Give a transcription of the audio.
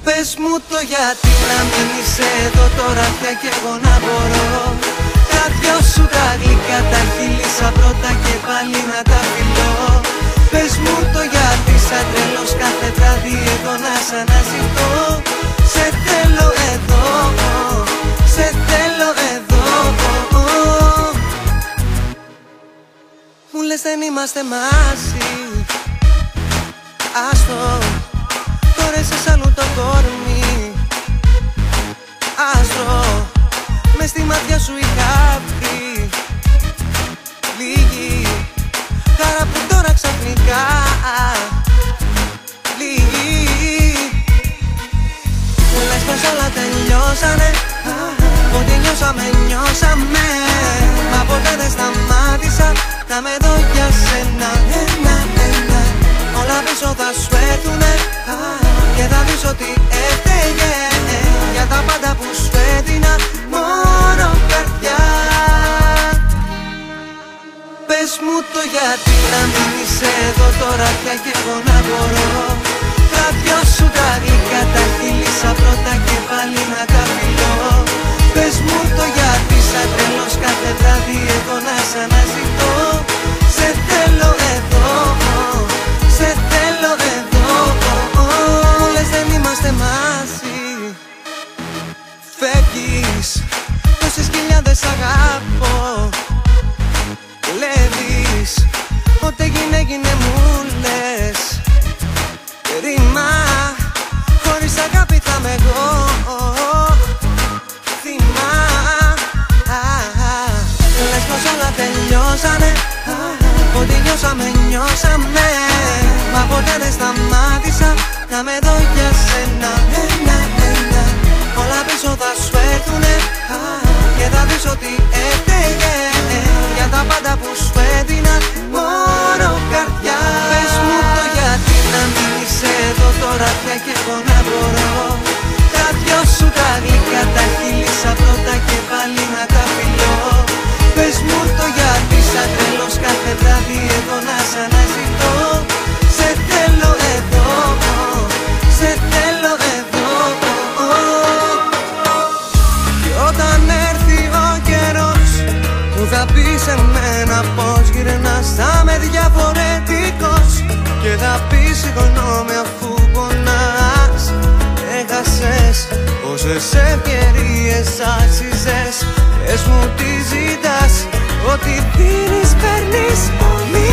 Πες μου το γιατί να μείνεις εδώ τώρα πια κι εγώ να μπορώ. Τα δυο σου τα γλυκά τα χείλησα πρώτα και πάλι να τα φιλώ. Πες μου το γιατί σαν τρελός κάθε βράδυ εδώ να σ' αναζητώ. Σε θέλω εδώ, σε θέλω εδώ. Μου λες δεν είμαστε μαζί, άστο, τώρα είσαι σ' αλλού το κορμί. Άστρο, μες στη μάτια σου είχα βρει λίγη χαρά που τώρα ξαφνικά λίγη. Μου λες πως όλα τελειώσανε, ότι νιώσαμε, νιώσαμε. Μα ποτέ δεν σταμάτησα να με δω για σένα. Ένα-ένα, όλα πίσω θα σου έρθουνε και θα δεις ότι έφταιγε για τα πάντα που σου έδινα μόνο καρδιά. Πες μου το γιατί να μείνεις εδώ τώρα πια κι εγώ να μπορώ. Τα δυο σου τα γλυκά τα χείλησα πρώτα και πάλι να τα φιλώ. Πες μου το γιατί σαν τρελός κάθε βράδυ εγώ να σ' αναζητώ. Σε θέλω εδώ, σε θέλω εδώ. Μου λες δεν είμαστε μαζί, φεύγεις, τόσες χιλιάδες αγάπω. Κλέβεις, ό,τι έγινε έγινε μου λες. Ρήμα, χωρίς αγάπη θα είμαι εγώ θύμα. Λες πως όλα τελειώσανε, ότι νιώσαμε, νιώσαμε. Μα ποτέ δεν σταμάτησα να με δω για σένα. Ένα-ένα, όλα πίσω θα σου έρθουνε και θα δεις ότι έφταιγε για τα πάντα που σου έδινα μόνο καρδιά. Πες μου το γιατί να μείνεις εδώ τώρα πια κι εγώ να μπορώ. Τα δυο σου τα γλυκά τα χείλησα πρώτα και πάλι να τα φιλώ. Πες μου το γιατί σαν τρελός κάθε βράδυ εδώ να σ' αναζητώ. Σε θέλω εδώ, σε θέλω εδώ. Και όταν έρθει ο καιρός που θα πεις σε μένα πως γυρνάς, θα είμαι διαφορετικός και θα πεις συγγνώμη αφού πονάς. Έχασες πόσες ευκαιρίες άξιζες. Πες μου τι ζητάς, ό,τι δίνεις παίρνεις πολύ.